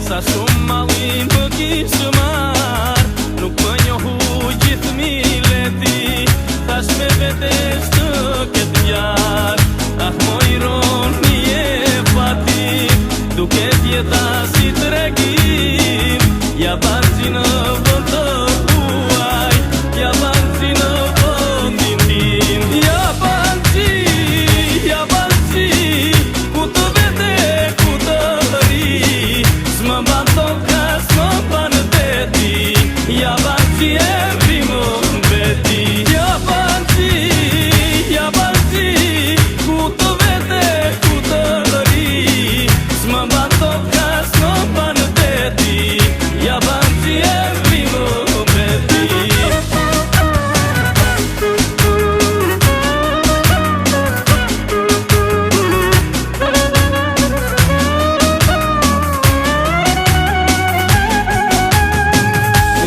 Sa shumë malli më kishë marrë, nuk më njohu gjithë mileti, tash me vetes të ketë njarë. Ah, mo ironi e fatim, duket jeta si tregim, ja banci në vend të huaj, ja banci në vendin tim. Ja banci, ku të vete, ku të ri, s'më ban toka, s'më ban veti, ja banci e vrimë veti. Ja banci, ku të vete, ku të ri, s'më ban toka, s'më ban veti, ja banci e vrimë veti.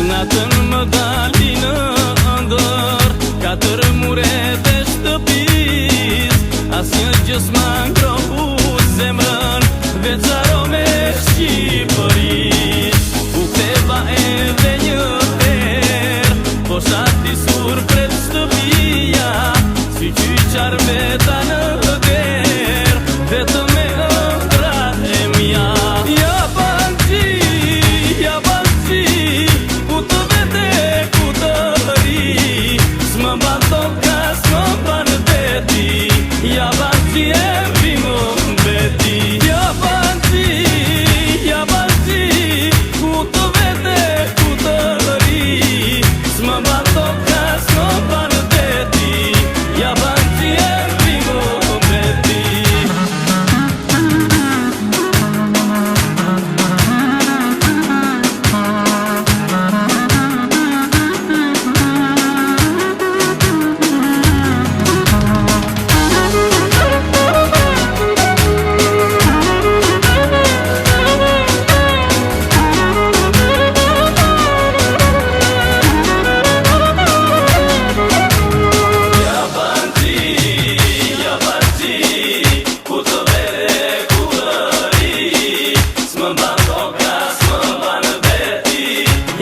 Natën më dali në ndër, katër mure të shtëpis, asnjë gjë s'ma ngrohu zemrën, veçaro me Shqipëris. U ktheva edhe një herë, po shati surpret shtëpia, si qyqar veta në der, vetëm me ëndra e mia. Ja banci, ku të vete, ku të ri, s'më ban toka, s'më ban veti, ja banci e vrimë veti. Ja banci, ku të vete, ku të ri, s'më ban toka, s'më ban veti, ja banci e vrimë veti.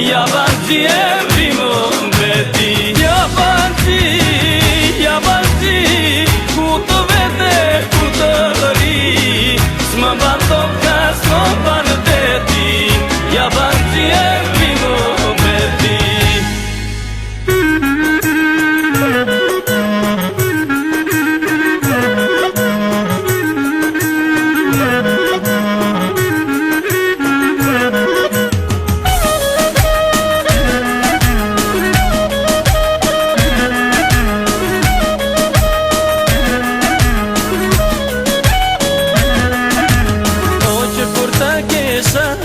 Ja banci e vrimë veti. Ja banci, ku të vete, ku të ri, s'më ban toka, s'më ban veti, ja banci e vrimë veti.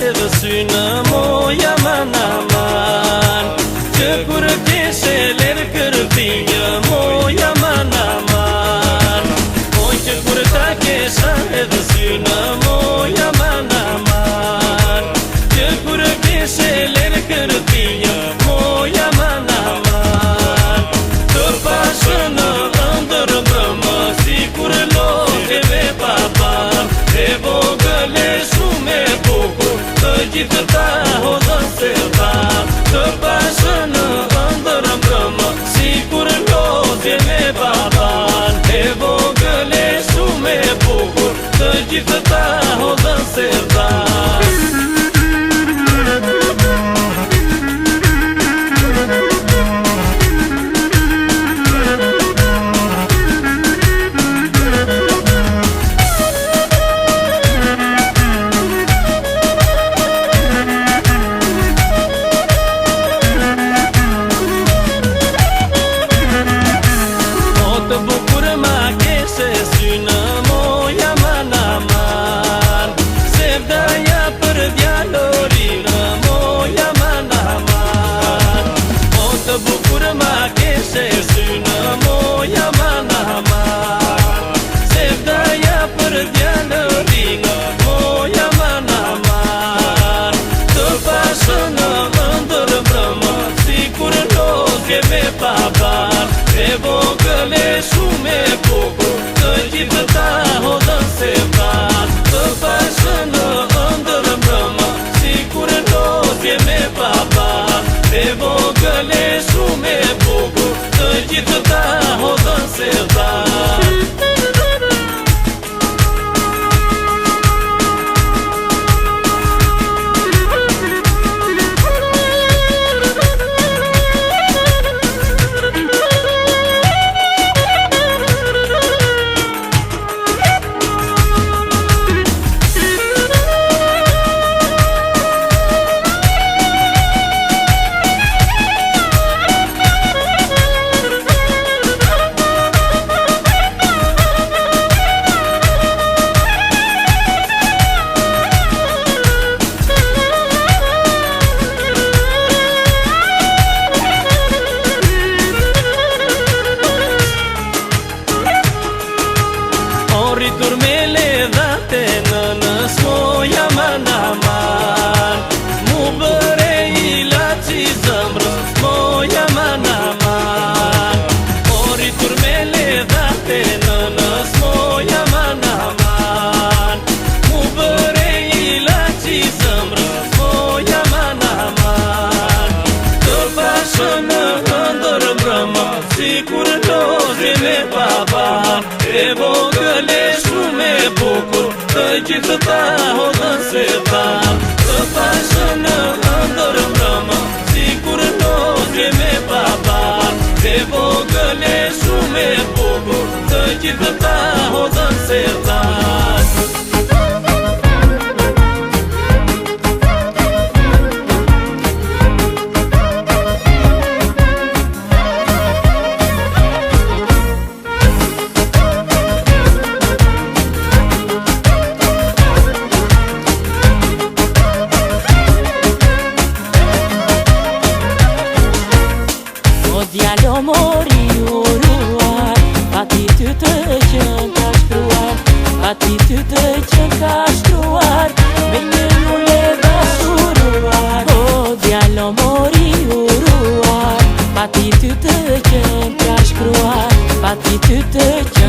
Edhe synë moja manaman, që kur keshe lerë kërpinjë moja manaman. Oj që kur ta kesha edhe synë moja manaman, që kur keshe lerë kërpinjë moja manaman. Të pashë në ndër mbrëmë, si kur lojeve papan, e vogële shumë e bukur, të gjithë ta hodhën se ta. Të pashë në ndër mbrëmë, si kur lodhje me baban, e vogële shumë e bukur, të gjithë ta hodhën se ta. Synë moja manaman, se vdaja për ringa moja man aman. Të pashë në ndër mbrëma, sikur lozje me papan. E vogël e shumë e bukur, të gjithë ta hodhën se van. Të pashë në ndër mbrëma, sikur lozje me papan. E vogël e shumë e bukur, të gjithë ta hodhën se van. Rritur me ledhate në nës moja man aman. Mu bëre ilaci zëmrës moja man aman. Rritur me ledhate në nës moja man aman. Mu bëre ilaci zëmrës moja man aman. Të bashë në ndër mbrëma, sikur lozje me papan. E vogël e shumë e bukur, të gjithë ta hodhën se van. Të pashë në ndër mbrëma, sikur lozje me papan. E vogël e shumë e bukur, të gjithë ta hodhën se van. Djalo mori uruar, ati ty të qën ka shkruar. Ati ty të qën ka shkruar, me një lule dashuruar. O djalo mori uruar, ati ty të qën ka shkruar. Ati ty të qën